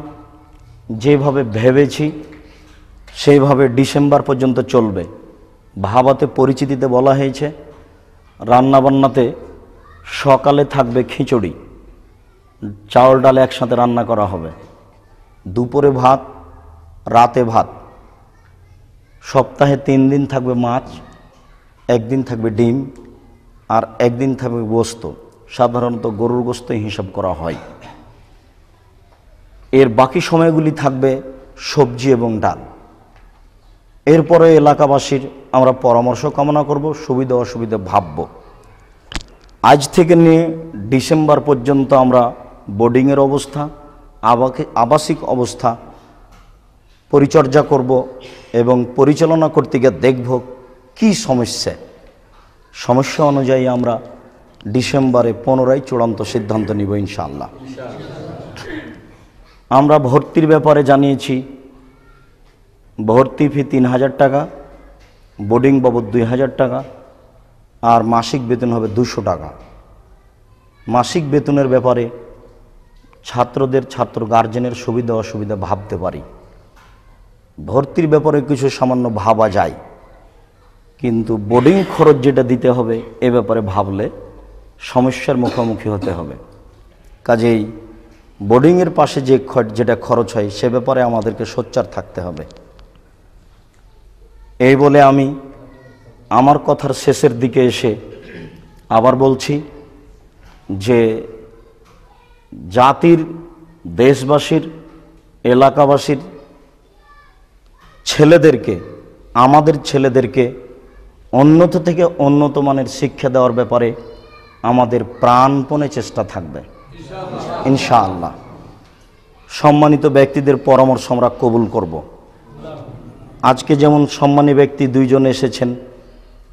Speaker 2: যেভাবে ভেবেছি সেইভাবে ডিসেম্বর পর্যন্ত চলবে। ভাবাতে পরিচিতিতে বলা হয়েছে, রান্নাবান্নাতে সকালে থাকবে খিচুড়ি, চাউল ডাল একসাথে রান্না করা হবে, দুপুরে ভাত, রাতে ভাত, সপ্তাহে 3 দিন থাকবে মাছ, 1 দিন থাকবে ডিম, আর 1 দিন থাকবে গোস্ত। সাধারণত গরুর গোস্তই হিসাব করা হয়। এর বাকি সময়গুলি থাকবে সবজি এবং ডাল। এরপরে এলাকাবাসীর আমরা পরামর্শ কামনা করব, সুবিধা অসুবিধা ভাবব। আজ থেকে নিয়ে ডিসেম্বর পর্যন্ত আমরা বোর্ডিংয়ের অবস্থা, আবাসিক অবস্থা পরিচর্যা করব এবং পরিচালনা করতে গিয়ে দেখব কী সমস্যা অনুযায়ী আমরা ডিসেম্বরে 15 চূড়ান্ত সিদ্ধান্ত নিব ইনশাআল্লাহ। আমরা ভর্তির ব্যাপারে জানিয়েছি, ভর্তি ফি 3000 টাকা, বোর্ডিং বাবদ 2000 টাকা, আর মাসিক বেতন হবে 200 টাকা। মাসিক বেতনের ব্যাপারে ছাত্র গার্জেনের সুবিধা অসুবিধা ভাবতে পারি। ভর্তির ব্যাপারে কিছু সামান্য ভাবা যায়, কিন্তু বোর্ডিং খরচ যেটা দিতে হবে এ ব্যাপারে ভাবলে সমস্যার মুখোমুখি হতে হবে। কাজেই বোর্ডিংয়ের পাশে যেটা খরচ হয় সে ব্যাপারে আমাদেরকে সোচ্চার থাকতে হবে। এই বলে আমি আমার কথার শেষের দিকে এসে আবার বলছি যে জাতির, দেশবাসীর, এলাকাবাসীর ছেলেদেরকে, আমাদের ছেলেদেরকে উন্নত থেকে উন্নত মানের শিক্ষা দেওয়ার ব্যাপারে আমাদের প্রাণপণে চেষ্টা থাকবে ইনশাআল্লাহ। সম্মানিত ব্যক্তিদের পরামর্শ আমরা কবুল করব। আজকে যেমন সম্মানী ব্যক্তি 2 জন এসেছেন,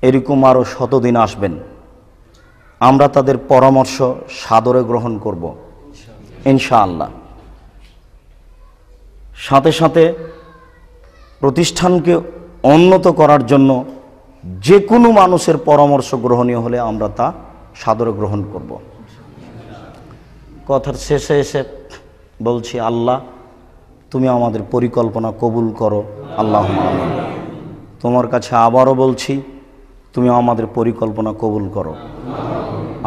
Speaker 2: এরকম আরও 100 দিন আসবেন। আমরা তাদের পরামর্শ সাদরে গ্রহণ করব ইনশাআল্লাহ। সাথে সাথে প্রতিষ্ঠানকে উন্নত করার জন্য যে কোনো মানুষের পরামর্শ গ্রহণীয় হলে আমরা তা সাদরে গ্রহণ করব। কথার শেষে এসে বলছি, আল্লাহ তুমি আমাদের পরিকল্পনা কবুল করো, আল্লাহুম্মা আমিন। তোমার কাছে আবারও বলছি, তুমি আমাদের পরিকল্পনা কবুল করো।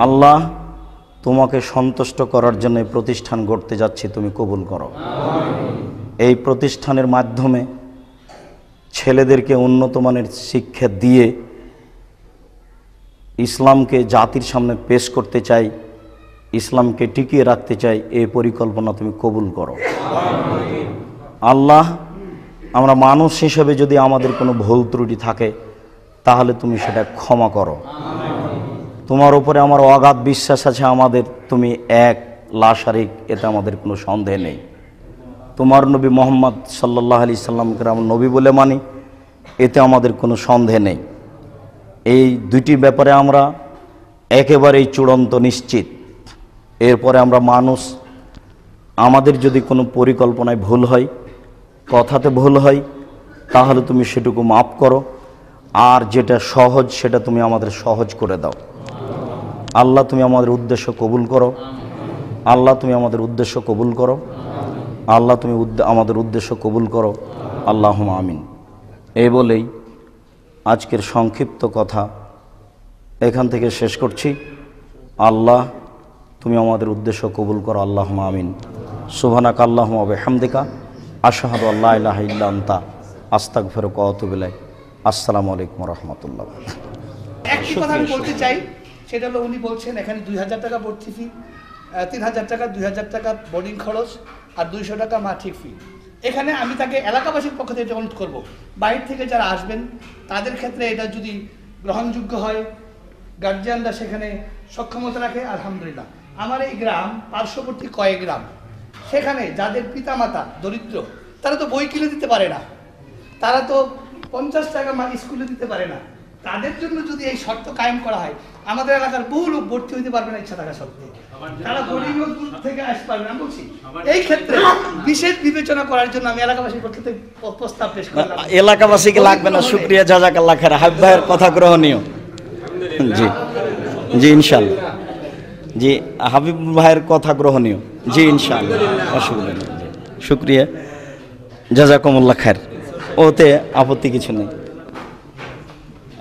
Speaker 2: আল্লাহ তোমাকে সন্তুষ্ট করার জন্য এই প্রতিষ্ঠান গড়তে যাচ্ছি, তুমি কবুল করো। এই প্রতিষ্ঠানের মাধ্যমে ছেলেদেরকে উন্নত মানের শিক্ষা দিয়ে ইসলামকে জাতির সামনে পেশ করতে চাই, ইসলামকে টিকিয়ে রাখতে চাই। এই পরিকল্পনা তুমি কবুল করো। আল্লাহ, আমরা মানুষ হিসেবে যদি আমাদের কোনো ভুল ত্রুটি থাকে তাহলে তুমি সেটা ক্ষমা করো। তোমার উপরে আমার অগাধ বিশ্বাস আছে, আমাদের তুমি এক, লা শারিক, এতে আমাদের কোনো সন্দেহ নেই। তোমার নবী মোহাম্মদ সাল্লাল্লাহু আলাইহি সাল্লামকে আমরা নবী বলে মানি, এতে আমাদের কোনো সন্দেহ নেই। এই 2টি ব্যাপারে আমরা একেবারেই চূড়ান্ত নিশ্চিত। এরপরে আমরা মানুষ, আমাদের যদি কোনো পরিকল্পনায় ভুল হয়, কথাতে ভুল হয়, তাহলে তুমি সেটুকু মাফ করো, আর যেটা সহজ সেটা তুমি আমাদের সহজ করে দাও। আল্লাহ তুমি আমাদের উদ্দেশ্য কবুল করো। আল্লাহ তুমি আমাদের উদ্দেশ্য কবুল করো। আল্লাহ তুমি আমাদের উদ্দেশ্য কবুল করো, আল্লাহুম্মা আমিন। এই বলেই আজকের সংক্ষিপ্ত কথা এখান থেকে শেষ করছি। আল্লাহ তুমি আমাদের উদ্দেশ্য কবুল করো, আল্লাহুম্মা আমিন। সুবহানাকা আল্লাহুম্মা ওয়া বিহামদিকা, আশহাদু আল্লা ইলাহা ইল্লা আনতা, আস্তাগফিরুকা ওয়া আতুবু ইলাইক। আসসালামু আলাইকুম ওয়া রাহমাতুল্লাহ।
Speaker 3: একটি কথা আমি বলতে চাই, সেটা হলো উনি বলছেন এখানে 2000 টাকা ভর্তি ফি, 3000 টাকা, 2000 টাকা বোর্ডিং খরচ, আর 200 টাকা মাসিক ফি। এখানে আমি তাকে এলাকাবাসীর পক্ষ থেকে অনুরোধ করবো, বাইরে থেকে যারা আসবেন তাদের ক্ষেত্রে এটা যদি গ্রহণযোগ্য হয়, গার্জিয়ানরা সেখানে সক্ষমতা রাখে, আলহামদুলিল্লাহ। আমার এই গ্রাম পার্শ্ববর্তী কয়েক গ্রাম, সেখানে যাদের পিতামাতা দরিদ্র, তারা তো বই কিনে দিতে পারে না, তারা তো 50 টাকা স্কুলে দিতে পারে না, তাদের জন্য যদি এই শর্ত কায়েম করা হয়, আমাদের এলাকার বহু লোক ভর্তি হইতে পারবে না ইচ্ছা থাকা সত্ত্বেও, তারা গরিব থেকে আসতে পারবে না। বলছি এই ক্ষেত্রে বিশেষ বিবেচনা করার জন্য আমি এলাকাবাসীর পক্ষ থেকে প্রস্তাব পেশ করলাম।
Speaker 2: এলাকাবাসীকে লাগবে না, শুকরিয়া, জাযাকাল্লাহ খায়ের। হাবিব ভাইয়ের কথা গ্রহণীয়। জি জি ইনশাআল্লাহ, জি হাবিব ভাইয়ের কথা গ্রহণীয়। জি ইনশাআল্লাহ, অসুবিধা নেই। শুকরিয়া, জাযাকুমুল্লাহ খায়ের, ওতে আপত্তি কিছু নেই।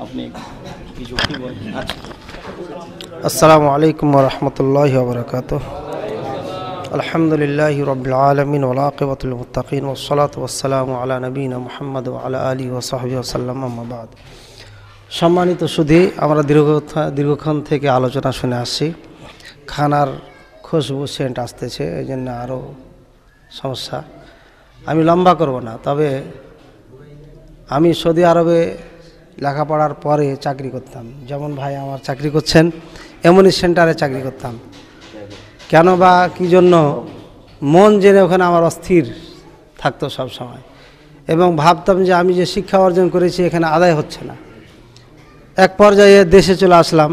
Speaker 2: আপনি কিছু কি বলেন? আচ্ছা,
Speaker 4: আসসালামু আলাইকুম ওয়া রাহমাতুল্লাহি ওয়া বারাকাতুহু। আলহামদুলিল্লাহি রাব্বিল আলামিন ওয়াল আকিবাতুল মুত্তাকিন ওয়াস সালাতু ওয়াস সালামু আলা নবিয়িনা মুহাম্মদ ওয়া আলা আলিহি ওয়া সাহবিহি ওয়া সাল্লাম, আম্মা বাদ। সম্মানিত সুধী, আমরা দীর্ঘক্ষণ থেকে আলোচনা শুনে আসছি। খানার খুশবু সেন্ট আসতেছে, এই জন্য আরও সমস্যা। আমি লম্বা করব না, তবে আমি সৌদি আরবে লেখাপড়ার পরে চাকরি করতাম, যেমন ভাই আমার চাকরি করছেন এমনই সেন্টারে চাকরি করতাম। কেন বা কী জন্য মন জেনে ওখানে আমার অস্থির থাকতো সব সময়, এবং ভাবতাম যে আমি যে শিক্ষা অর্জন করেছি এখানে আদায় হচ্ছে না। এক পর্যায়ে দেশে চলে আসলাম,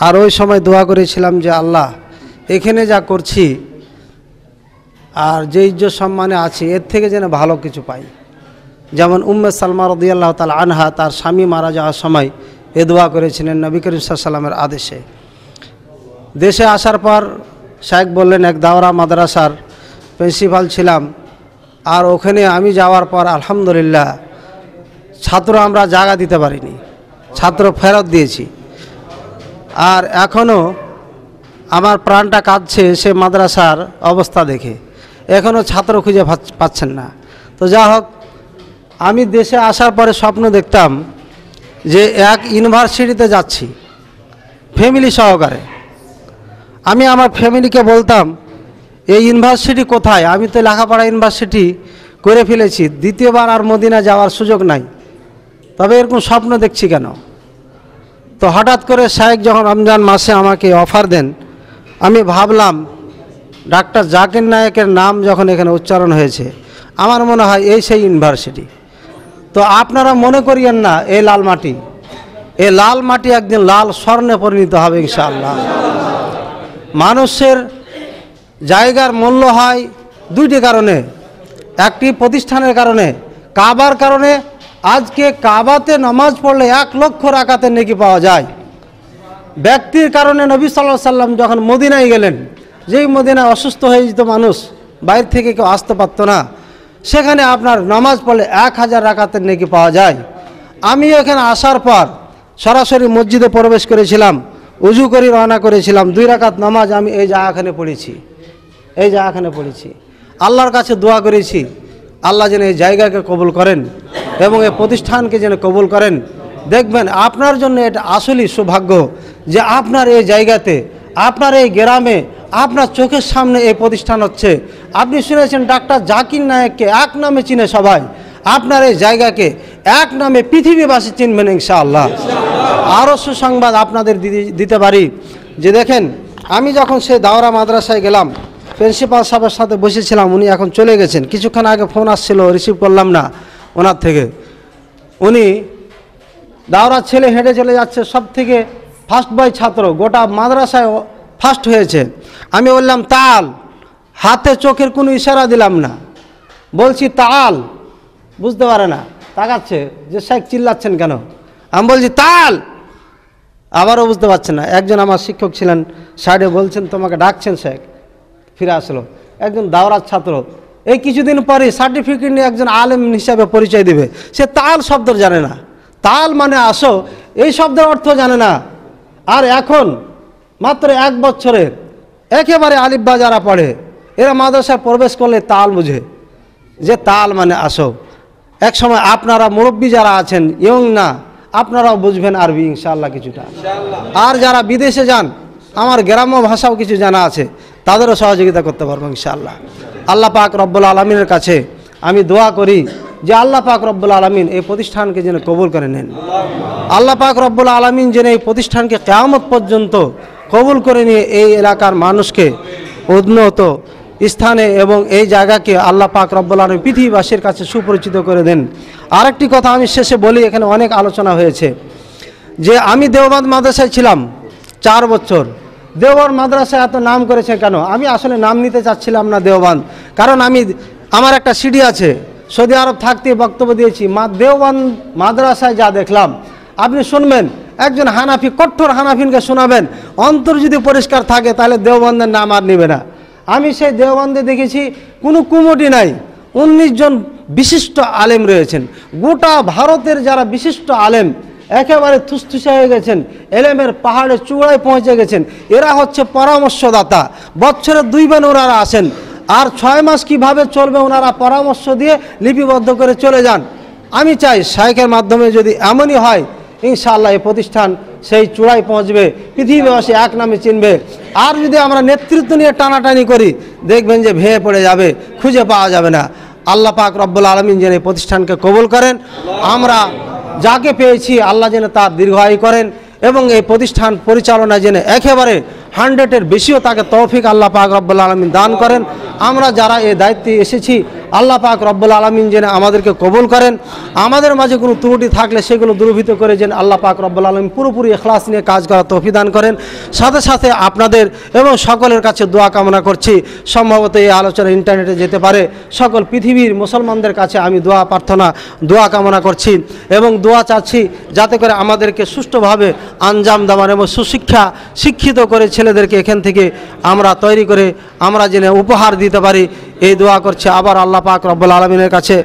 Speaker 4: আর ওই সময় দোয়া করেছিলাম যে আল্লাহ, এখানে যা করছি আর যে ইজ্জত সম্মানে আছি এর থেকে যেন ভালো কিছু পাই। যেমন উম্মে সালমা রাদিয়াল্লাহু তাআলা আনহা তার স্বামী মারা যাওয়ার সময় এ দোয়া করেছিলেন নবী করিম সাল্লাল্লাহু আলাইহি ওয়াসাল্লামের আদেশে। দেশে আসার পর শায়েখ বললেন, এক দাওরা মাদ্রাসার প্রিন্সিপাল ছিলাম, আর ওখানে আমি যাওয়ার পর আলহামদুলিল্লাহ ছাত্র আমরা জায়গা দিতে পারিনি, ছাত্র ফেরত দিয়েছি। আর এখনও আমার প্রাণটা কাঁদছে সে মাদ্রাসার অবস্থা দেখে, এখনও ছাত্র খুঁজে পাচ্ছেন না। তো যা হোক, আমি দেশে আসার পরে স্বপ্ন দেখতাম যে এক ইউনিভার্সিটিতে যাচ্ছি ফ্যামিলি সহকারে। আমি আমার ফ্যামিলিকে বলতাম, এই ইউনিভার্সিটি কোথায়? আমি তো লেখাপড়া ইউনিভার্সিটি করে ফেলেছি, দ্বিতীয়বার আর মদিনা যাওয়ার সুযোগ নাই, তবে এরকম স্বপ্ন দেখছি কেন? তো হঠাৎ করে শায়েখ যখন রমজান মাসে আমাকে অফার দেন, আমি ভাবলাম ডাক্তার জাকির নায়েকের নাম যখন এখানে উচ্চারণ হয়েছে, আমার মনে হয় এই সেই ইউনিভার্সিটি। তো আপনারা মনে করিয়েন না এই লাল মাটি, এই লাল মাটি একদিন লাল স্বর্ণে পরিণত হবে ইনশাআল্লাহ। মানুষের জায়গার মূল্য হয় দুইটি কারণে, একটি প্রতিষ্ঠানের কারণে, কাবার কারণে। আজকে কাবাতে নামাজ পড়লে 1 লক্ষ রাকাতের নেকি পাওয়া যায়। ব্যক্তির কারণে নবী সাল্লাল্লাহু আলাইহি সাল্লাম যখন মদিনায় গেলেন, যেই মদিনায় অসুস্থ হয়ে যেত মানুষ, বাইরে থেকে কেউ আসতে পারত না, সেখানে আপনার নামাজ পড়লে 1000 রাকাতের নেকি পাওয়া যায়। আমি এখানে আসার পর সরাসরি মসজিদে প্রবেশ করেছিলাম, উজু করে রওনা করেছিলাম, 2 রাকাত নামাজ আমি এই জায়গাখানে পড়েছি, এই জায়গাখানে পড়েছি। আল্লাহর কাছে দোয়া করেছি, আল্লাহ যেন এই জায়গাকে কবুল করেন এবং এই প্রতিষ্ঠানকে যেন কবুল করেন। দেখবেন আপনার জন্য এটা আসলেই সৌভাগ্য যে আপনার এই জায়গাতে, আপনার এই গ্রামে, আপনার চোখের সামনে এই প্রতিষ্ঠান হচ্ছে। আপনি শুনেছেন ডাক্তার জাকির নায়েককে এক নামে চিনে সবাই, আপনার এই জায়গাকে এক নামে পৃথিবীবাসী চিনবেন ইনশাআল্লাহ। আরও সুসংবাদ আপনাদের দিতে পারি যে দেখেন, আমি যখন সেই দাওরা মাদ্রাসায় গেলাম, প্রিন্সিপাল সাহেবের সাথে বসেছিলাম, উনি এখন চলে গেছেন। কিছুক্ষণ আগে ফোন আসছিল, রিসিভ করলাম না ওনার থেকে। উনি দাওরার ছেলে হেঁটে চলে যাচ্ছে, সব থেকে ফার্স্ট বয় ছাত্র, গোটা মাদ্রাসায় ফার্স্ট হয়েছে। আমি বললাম তাল, হাতে চোখের কোনো ইশারা দিলাম না, বলছি তাল, বুঝতে পারে না, তাকাচ্ছে যে শেখ চিল্লাচ্ছেন কেন। আমি বলছি তাল, আবারও বুঝতে পারছেন না। একজন আমার শিক্ষক ছিলেন সাইডে, বলছেন তোমাকে ডাকছেন শেখ। ফিরে আসলো একজন দাওরার ছাত্র, এই কিছুদিন পরে সার্টিফিকেট নিয়ে একজন আলেম হিসাবে পরিচয় দিবে, সে তাল শব্দ জানে না, তাল মানে আসো এই শব্দের অর্থ জানে না। আর এখন মাত্র 1 বছরের একেবারে আলিফবা যারা পড়ে, এরা মাদ্রাসায় প্রবেশ করলে তাল বুঝে যে তাল মানে আসো। এক সময় আপনারা মুরব্বী যারা আছেন, ইয়ং না, আপনারাও বুঝবেন আরবি ইনশাআল্লাহ কিছুটা। আর যারা বিদেশে যান, আমার গ্রাম্য ভাষাও কিছু জানা আছে, তাদেরও সহযোগিতা করতে পারবো ইনশাআল্লাহ। আল্লাহ পাক রব্বুল আলামিনের কাছে আমি দোয়া করি যে আল্লাহ পাক রব্বুল আলামিন এই প্রতিষ্ঠানকে যেন কবুল করে নেন। আল্লাহ পাক রব্বুল আলামিন যেন এই প্রতিষ্ঠানকে কিয়ামত পর্যন্ত কবুল করে নিয়ে এই এলাকার মানুষকে উন্নত স্থানে এবং এই জায়গাকে আল্লাহ পাক রব্বুল আলামিন পৃথিবীবাসীর কাছে সুপরিচিত করে দেন। আরেকটি কথা আমি শেষে বলি, এখানে অনেক আলোচনা হয়েছে। যে আমি দেওবন্দ মাদ্রাসায় ছিলাম 4 বছর। দেওবন্দ মাদ্রাসায় এত নাম করেছে কেন? আমি আসলে নাম নিতে চাচ্ছিলাম না দেওবন্দ, কারণ আমার একটা সিডি আছে, সৌদি আরব থাকতে বক্তব্য দিয়েছি। দেওবন্দ মাদ্রাসায় যা দেখলাম, আপনি শুনবেন, একজন হানাফি, কঠোর হানাফিনকে শোনাবেন, অন্তর যদি পরিষ্কার থাকে তাহলে দেওবন্দের নাম আর নেবে না। আমি সেই দেওবন্দে দেখেছি কোনো কুমুটি নাই, 19 জন বিশিষ্ট আলেম রয়েছেন। গোটা ভারতের যারা বিশিষ্ট আলেম একেবারে থুসথুসে হয়ে গেছেন, এলেমের পাহাড়ে চূড়ায় পৌঁছে গেছেন। এরা হচ্ছে পরামর্শদাতা। বছরে 2 বার ওনারা আসেন, আর 6 মাস কিভাবে চলবে ওনারা পরামর্শ দিয়ে লিপিবদ্ধ করে চলে যান। আমি চাই শাইখের মাধ্যমে যদি এমনই হয়, ইনশাআল্লাহ এই প্রতিষ্ঠান সেই চূড়ায় পৌঁছবে, পৃথিবীবাসী এক নামে চিনবে। আর যদি আমরা নেতৃত্ব নিয়ে টানাটানি করি, দেখবেন যে ভেঙে পড়ে যাবে, খুঁজে পাওয়া যাবে না। আল্লাহ পাক রব্বুল আলামিন যেন এই প্রতিষ্ঠানকে কবুল করেন। আমরা যাকে পেয়েছি আল্লাহ যেন তার দীর্ঘায়ু করেন, এবং এই প্রতিষ্ঠান পরিচালনা যেন একেবারে 100-এর বেশিও তাকে তৌফিক আল্লাহ পাক রব্বুল আলামিন দান করেন। আমরা যারা এই দায়িত্বে এসেছি, আল্লাহ পাক রব্বুল আলামিন যেন আমাদেরকে কবুল করেন। আমাদের মাঝে কোনো ত্রুটি থাকলে সেগুলো দূরীভূত করে যেন আল্লাহ পাক রব্বুল আলামিন পুরোপুরি ইখলাস নিয়ে কাজ করার তৌফিক দান করেন। সাথে সাথে আপনাদের এবং সকলের কাছে দোয়া কামনা করছি। সম্ভবত এই আলোচনা ইন্টারনেটে যেতে পারে, সকল পৃথিবীর মুসলমানদের কাছে আমি দোয়া কামনা করছি এবং দোয়া চাচ্ছি যাতে করে আমাদেরকে সুষ্ঠুভাবে আঞ্জাম দেওয়ার এবং শিক্ষিত করে ছেলেদেরকে এখান থেকে আমরা তৈরি করে আমরা যেন উপহার দিতে পারি, এই দোয়া করছে। আবার আল্লাহ পাক রব্বুল আলামিনের কাছে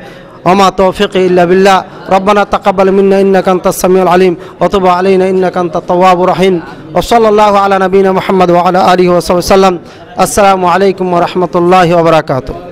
Speaker 4: ওমা তৌফিকি ইল্লা বিল্লাহ। রব্বানা তাকাব্বাল মিন্না ইন্নাকা আনতাস সামিউল আলিম ওয়া তুব আলাইনা ইন্নাকা আনতাত তাওয়াবুর রহিম। ওয়া সাল্লাল্লাহু আলা নবিনা মুহাম্মদ ওয়া আলা আলিহি ওয়া সাহবিহি সাল্লাম। আসসালামু আলাইকুম ওয়া রাহমাতুল্লাহি ওয়া বারাকাতুহু।